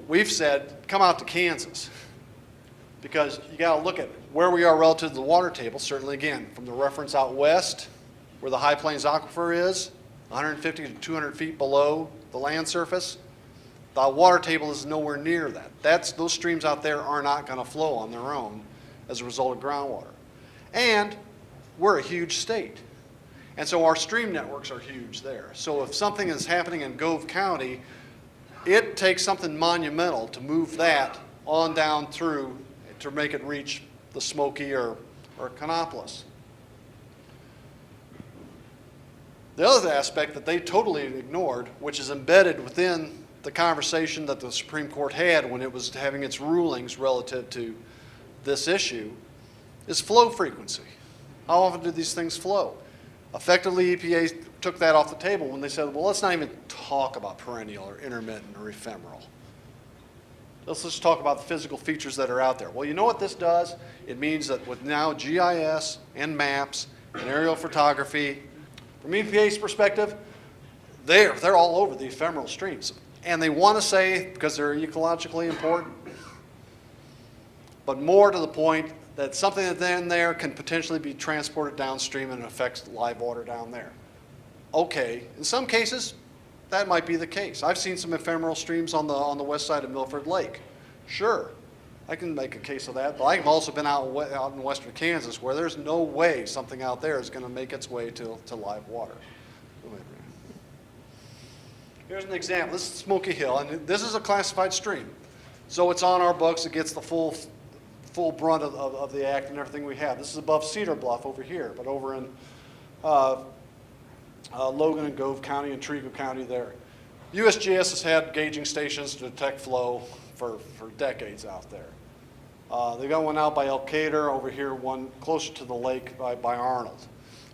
we've said, come out to Kansas. Because you got to look at where we are relative to the water table. Certainly, again, from the reference out west, where the High Plains Aquifer is, 150 to 200 feet below the land surface, the water table is nowhere near that. Those streams out there are not going to flow on their own as a result of groundwater. And we're a huge state. And so our stream networks are huge there. So if something is happening in Gove County, it takes something monumental to move that on down through to make it reach the Smoky or Canopolis. The other aspect that they totally ignored, which is embedded within the conversation that the Supreme Court had when it was having its rulings relative to this issue, is flow frequency. How often do these things flow? Effectively, EPA took that off the table when they said, well, let's not even talk about perennial or intermittent or ephemeral. Let's just talk about the physical features that are out there. Well, you know what this does? It means that with now GIS and maps and aerial photography, from EPA's perspective, they're all over the ephemeral streams. And they want to say, because they're ecologically important, but more to the point that something that's in there can potentially be transported downstream and affects live water down there. Okay, in some cases, that might be the case. I've seen some ephemeral streams on the west side of Milford Lake. Sure, I can make a case of that, but I've also been out in western Kansas where there's no way something out there is going to make its way to live water. Go ahead, Ryan. Here's an example. This is Smoky Hill, and this is a classified stream. So it's on our books. It gets the full brunt of the act and everything we have. This is above Cedar Bluff over here, but over in Logan and Gove County and Trigo County there. USGS has had gauging stations to detect flow for decades out there. They got one out by El Cader, over here one closer to the lake by Arnold.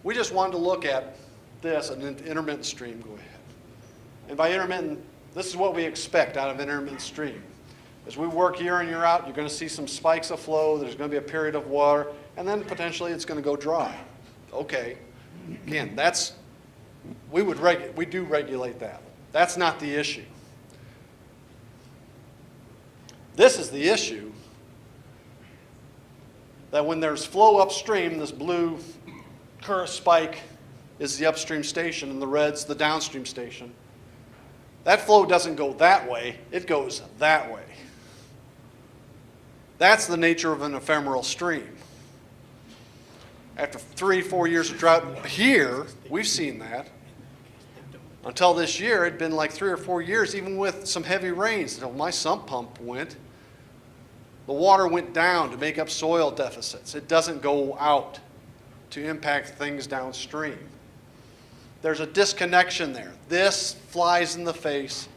We just wanted to look at this, an intermittent stream. Go ahead. And by intermittent, this is what we expect out of an intermittent stream. As we work year in, year out, you're going to see some spikes of flow, there's going to be a period of water, and then potentially it's going to go dry. Okay, again, we do regulate that. That's not the issue. This is the issue, that when there's flow upstream, this blue current spike is the upstream station and the red's the downstream station. That flow doesn't go that way, it goes that way. That's the nature of an ephemeral stream. After 3-4 years of drought here, we've seen that. Until this year, it'd been like 3 or 4 years, even with some heavy rains, until my sump pump went. The water went down to make up soil deficits. It doesn't go out to impact things downstream. There's a disconnection there. This flies in the face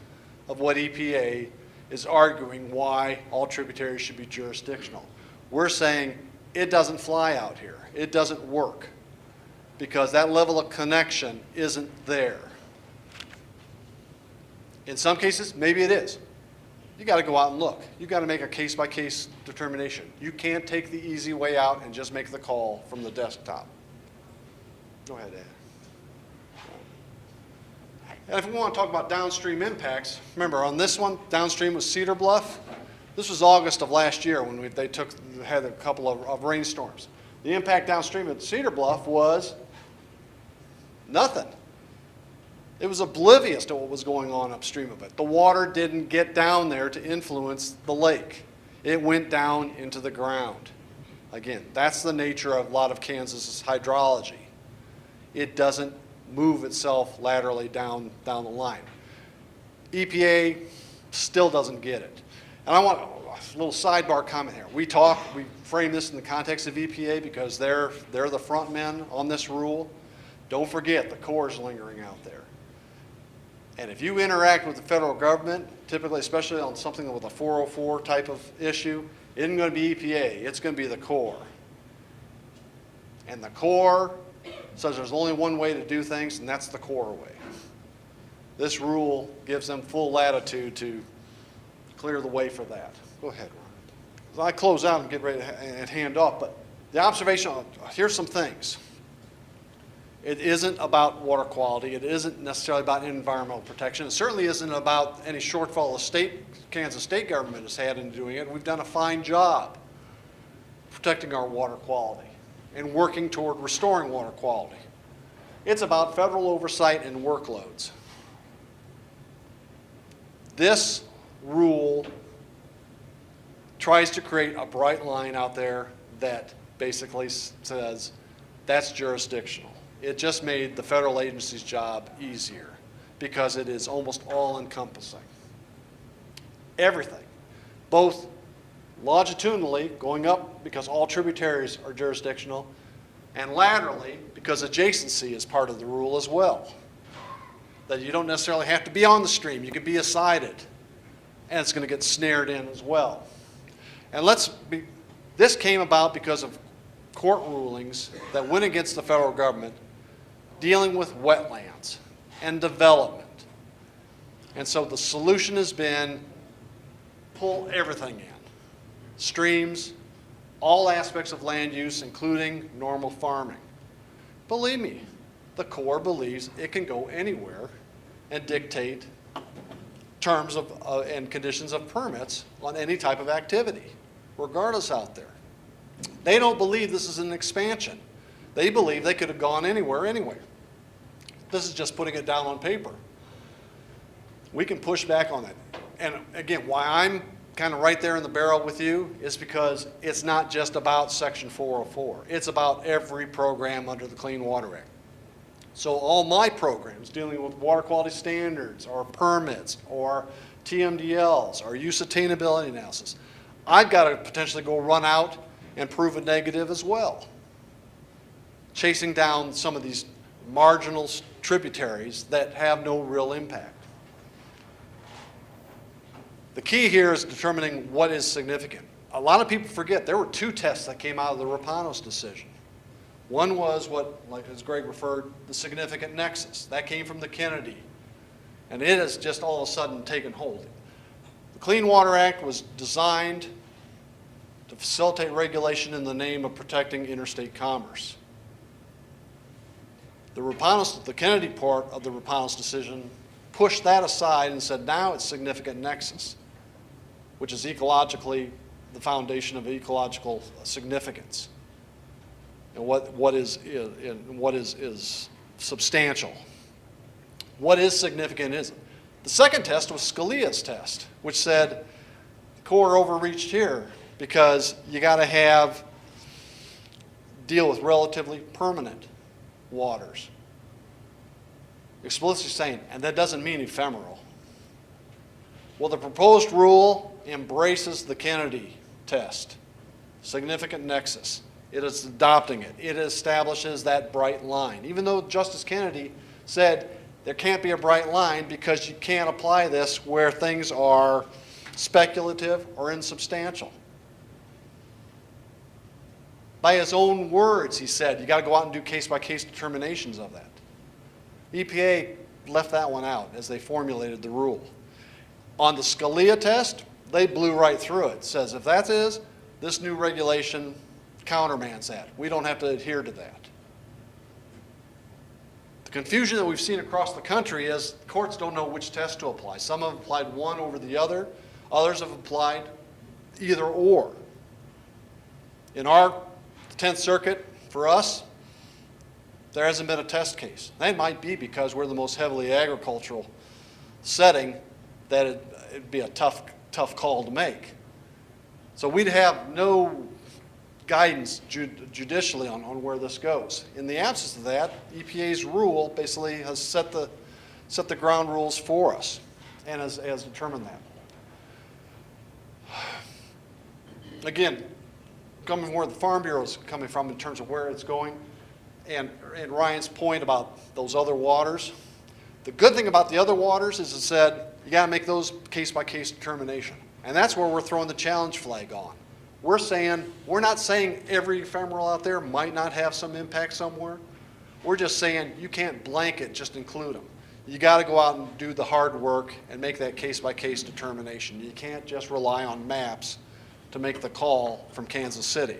of what EPA is arguing why all tributaries should be jurisdictional. We're saying it doesn't fly out here. It doesn't work because that level of connection isn't there. In some cases, maybe it is. You got to go out and look. You got to make a case-by-case determination. You can't take the easy way out and just make the call from the desktop. Go ahead, Ed. And if we want to talk about downstream impacts, remember on this one, downstream was Cedar Bluff. This was August of last year when they had a couple of rainstorms. The impact downstream at Cedar Bluff was nothing. It was oblivious to what was going on upstream of it. The water didn't get down there to influence the lake. It went down into the ground. Again, that's the nature of a lot of Kansas's hydrology. It doesn't move itself laterally down the line. EPA still doesn't get it. And I want a little sidebar comment here. We frame this in the context of EPA because they're the front men on this rule. Don't forget the Corps is lingering out there. And if you interact with the federal government, typically, especially on something with a 404 type of issue, it isn't going to be EPA, it's going to be the Corps. And the Corps says there's only one way to do things, and that's the Corps way. This rule gives them full latitude to clear the way for that. Go ahead, Ron. As I close out and get ready to hand off, but the observation, here's some things. It isn't about water quality. It isn't necessarily about environmental protection. It certainly isn't about any shortfall the Kansas state government has had in doing it. We've done a fine job protecting our water quality and working toward restoring water quality. It's about federal oversight and workloads. This rule tries to create a bright line out there that basically says that's jurisdictional. It just made the federal agency's job easier because it is almost all-encompassing. Everything, both longitudinally, going up because all tributaries are jurisdictional, and laterally because adjacency is part of the rule as well. That you don't necessarily have to be on the stream, you can be aside it, and it's going to get snared in as well. And this came about because of court rulings that went against the federal government dealing with wetlands and development. And so the solution has been pull everything in. Streams, all aspects of land use, including normal farming. Believe me, the Corps believes it can go anywhere and dictate terms of, and conditions of permits on any type of activity, regardless out there. They don't believe this is an expansion. They believe they could have gone anywhere anyway. This is just putting it down on paper. We can push back on that. And again, why I'm kind of right there in the barrel with you is because it's not just about Section 404. It's about every program under the Clean Water Act. So all my programs dealing with water quality standards or permits or TMDLs or use attainability analysis, I've got to potentially go run out and prove a negative as well. Chasing down some of these marginal tributaries that have no real impact. The key here is determining what is significant. A lot of people forget there were two tests that came out of the Rapanos decision. One was what, like as Greg referred, the significant nexus. That came from the Kennedy. And it has just all of a sudden taken hold. The Clean Water Act was designed to facilitate regulation in the name of protecting interstate commerce. The Kennedy part of the Rapanos decision pushed that aside and said now it's significant nexus, which is ecologically the foundation of ecological significance. And what is substantial. What is significant isn't. The second test was Scalia's test, which said the Corps overreached here because you got to deal with relatively permanent waters. Explicitly saying, and that doesn't mean ephemeral. Well, the proposed rule embraces the Kennedy test, significant nexus. It is adopting it. It establishes that bright line. Even though Justice Kennedy said there can't be a bright line because you can't apply this where things are speculative or insubstantial. By his own words, he said, you got to go out and do case-by-case determinations of that. EPA left that one out as they formulated the rule. On the Scalia test, they blew right through it. It says if that is, this new regulation countermands that. We don't have to adhere to that. The confusion that we've seen across the country is courts don't know which test to apply. Some have applied one over the other. Others have applied either or. In our 10th Circuit, for us, there hasn't been a test case. That might be because we're the most heavily agricultural setting that it'd be a tough call to make. So we'd have no guidance judicially on where this goes. In the absence of that, EPA's rule basically has set the ground rules for us and has determined that. Again, coming from where the Farm Bureau is coming from in terms of where it's going, and Ryan's point about those other waters, the good thing about the other waters is it said you got to make those case-by-case determination. And that's where we're throwing the challenge flag on. We're not saying every ephemeral out there might not have some impact somewhere. We're just saying you can't blanket just include them. You got to go out and do the hard work and make that case-by-case determination. You can't just rely on maps to make the call from Kansas City.